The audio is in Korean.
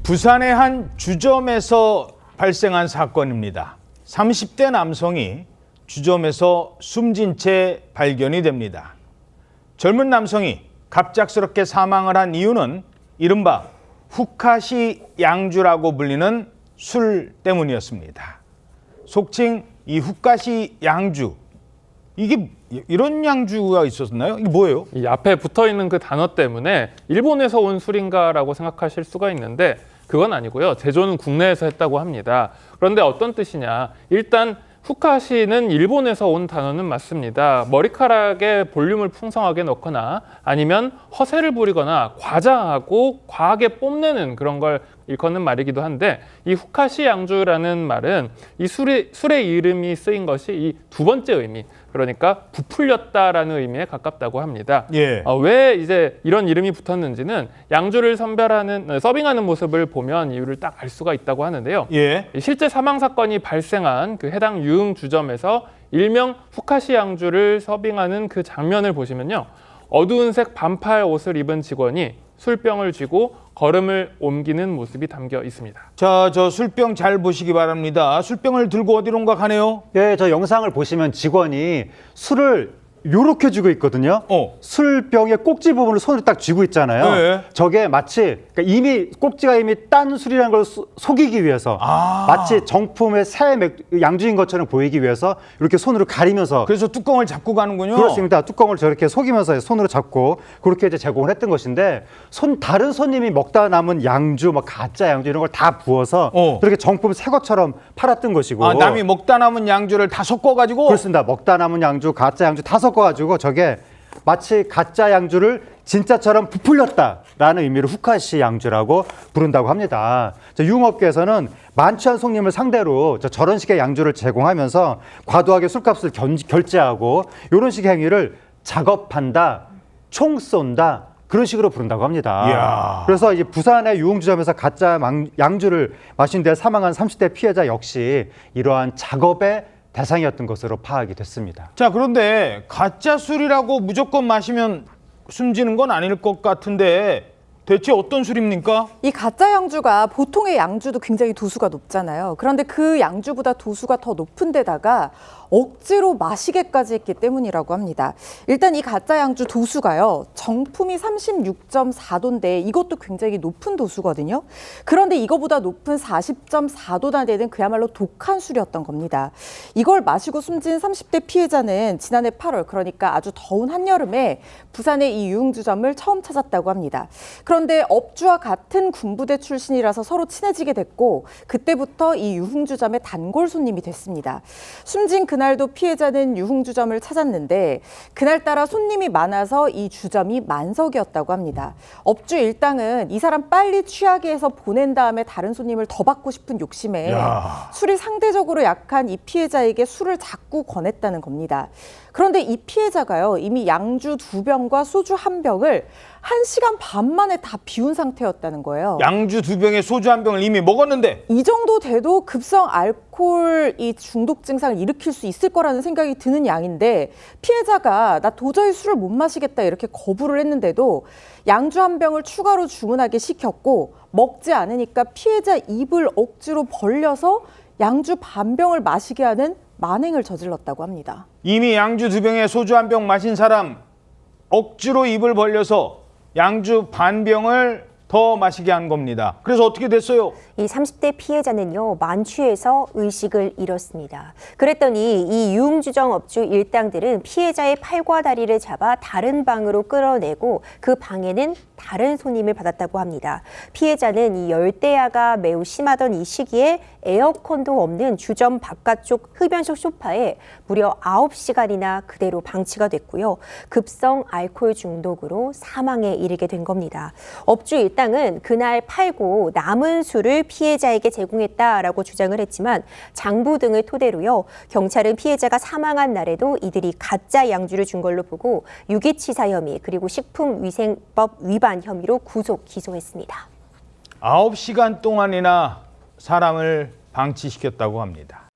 부산의 한 주점에서 발생한 사건입니다. 30대 남성이 주점에서 숨진 채 발견이 됩니다. 젊은 남성이 갑작스럽게 사망을 한 이유는 이른바 후카시 양주라고 불리는 술 때문이었습니다. 속칭 이 후카시 양주, 이게 이런 양주가 있었나요? 이게 뭐예요? 이 앞에 붙어 있는 그 단어 때문에 일본에서 온 술인가라고 생각하실 수가 있는데 그건 아니고요. 제조는 국내에서 했다고 합니다. 그런데 어떤 뜻이냐? 일단 후카시는 일본에서 온 단어는 맞습니다. 머리카락에 볼륨을 풍성하게 넣거나 아니면 허세를 부리거나 과장하고 과하게 뽐내는 그런 걸 일컫는 말이기도 한데, 이 후카시 양주라는 말은 이 술의 이름이 쓰인 것이 이 두 번째 의미, 그러니까 부풀렸다라는 의미에 가깝다고 합니다. 예. 왜 이제 이런 이름이 붙었는지는 양주를 서빙하는 모습을 보면 이유를 딱 알 수가 있다고 하는데요. 예. 실제 사망 사건이 발생한 그 해당 유흥 주점에서 일명 후카시 양주를 서빙하는 그 장면을 보시면요, 어두운 색 반팔 옷을 입은 직원이 술병을 쥐고 걸음을 옮기는 모습이 담겨 있습니다. 자, 저 술병 잘 보시기 바랍니다. 술병을 들고 어디론가 가네요. 예, 저 영상을 보시면 직원이 술을 요렇게 쥐고 있거든요. 술병의 꼭지 부분을 손으로 딱 쥐고 있잖아요. 네. 저게 마치 그러니까 이미 꼭지가 이미 딴 술이라는 걸 속이기 위해서 마치 정품의 새 양주인 것처럼 보이기 위해서 이렇게 손으로 가리면서, 그래서 뚜껑을 잡고 가는군요. 그렇습니다. 뚜껑을 저렇게 속이면서 손으로 잡고 그렇게 이제 제공을 했던 것인데, 다른 손님이 먹다 남은 양주, 막 가짜 양주 이런 걸 다 부어서 그렇게 정품 새 것처럼 팔았던 것이고. 아, 남이 먹다 남은 양주를 다 섞어가지고. 그렇습니다. 먹다 남은 양주, 가짜 양주 다 섞어가지고 저게 마치 가짜 양주를 진짜처럼 부풀렸다라는 의미로 후카시 양주라고 부른다고 합니다. 유흥업계에서는 만취한 손님을 상대로 저런 식의 양주를 제공하면서 과도하게 술값을 결제하고 이런 식의 행위를 작업한다, 총 쏜다, 그런 식으로 부른다고 합니다. 이야. 그래서 이제 부산의 유흥주점에서 가짜 양주를 마신 데 사망한 30대 피해자 역시 이러한 작업의 대상이었던 것으로 파악이 됐습니다. 자, 그런데 가짜 술이라고 무조건 마시면 숨지는 건 아닐 것 같은데 대체 어떤 술입니까? 이 가짜 양주가 보통의 양주도 굉장히 도수가 높잖아요. 그런데 그 양주보다 도수가 더 높은 데다가 억지로 마시게까지 했기 때문이라고 합니다. 일단 이 가짜 양주 도수가요, 정품이 36.4도인데 이것도 굉장히 높은 도수거든요. 그런데 이거보다 높은 40.4도나 되는 그야말로 독한 술이었던 겁니다. 이걸 마시고 숨진 30대 피해자는 지난해 8월, 그러니까 아주 더운 한여름에 부산의 이 유흥주점을 처음 찾았다고 합니다. 그런데 업주와 같은 군부대 출신이라서 서로 친해지게 됐고, 그때부터 이 유흥주점의 단골 손님이 됐습니다. 숨진 그날도 피해자는 유흥주점을 찾았는데 그날따라 손님이 많아서 이 주점이 만석이었다고 합니다. 업주 일당은 이 사람 빨리 취하게 해서 보낸 다음에 다른 손님을 더 받고 싶은 욕심에 술이 상대적으로 약한 이 피해자에게 술을 자꾸 권했다는 겁니다. 그런데 이 피해자가요, 이미 양주 2병과 소주 1병을 1시간 반 만에 다 비운 상태였다는 거예요. 양주 2병에 소주 1병을 이미 먹었는데 이 정도 돼도 급성 알코올 이 중독 증상을 일으킬 수 있을 거라는 생각이 드는 양인데, 피해자가 나 도저히 술을 못 마시겠다 이렇게 거부를 했는데도 양주 1병을 추가로 주문하게 시켰고, 먹지 않으니까 피해자 입을 억지로 벌려서 양주 반병을 마시게 하는 만행을 저질렀다고 합니다. 이미 양주 2병에 소주 1병 마신 사람 억지로 입을 벌려서 양주 반병을 더 마시게 한 겁니다. 그래서 어떻게 됐어요? 이 30대 피해자는요, 만취해서 의식을 잃었습니다. 그랬더니 이 유흥주점 업주 일당들은 피해자의 팔과 다리를 잡아 다른 방으로 끌어내고 그 방에는 다른 손님을 받았다고 합니다. 피해자는 이 열대야가 매우 심하던 이 시기에 에어컨도 없는 주점 바깥쪽 흡연석 소파에 무려 9시간이나 그대로 방치가 됐고요. 급성 알코올 중독으로 사망에 이르게 된 겁니다. 업주 일당은 그날 팔고 남은 술을 피해자에게 제공했다라고 주장을 했지만 장부 등을 토대로요, 경찰은 피해자가 사망한 날에도 이들이 가짜 양주를 준 걸로 보고 유기치사 혐의 그리고 식품위생법 위반 혐의로 구속 기소했습니다. 9시간 동안이나 사람을 방치시켰다고 합니다.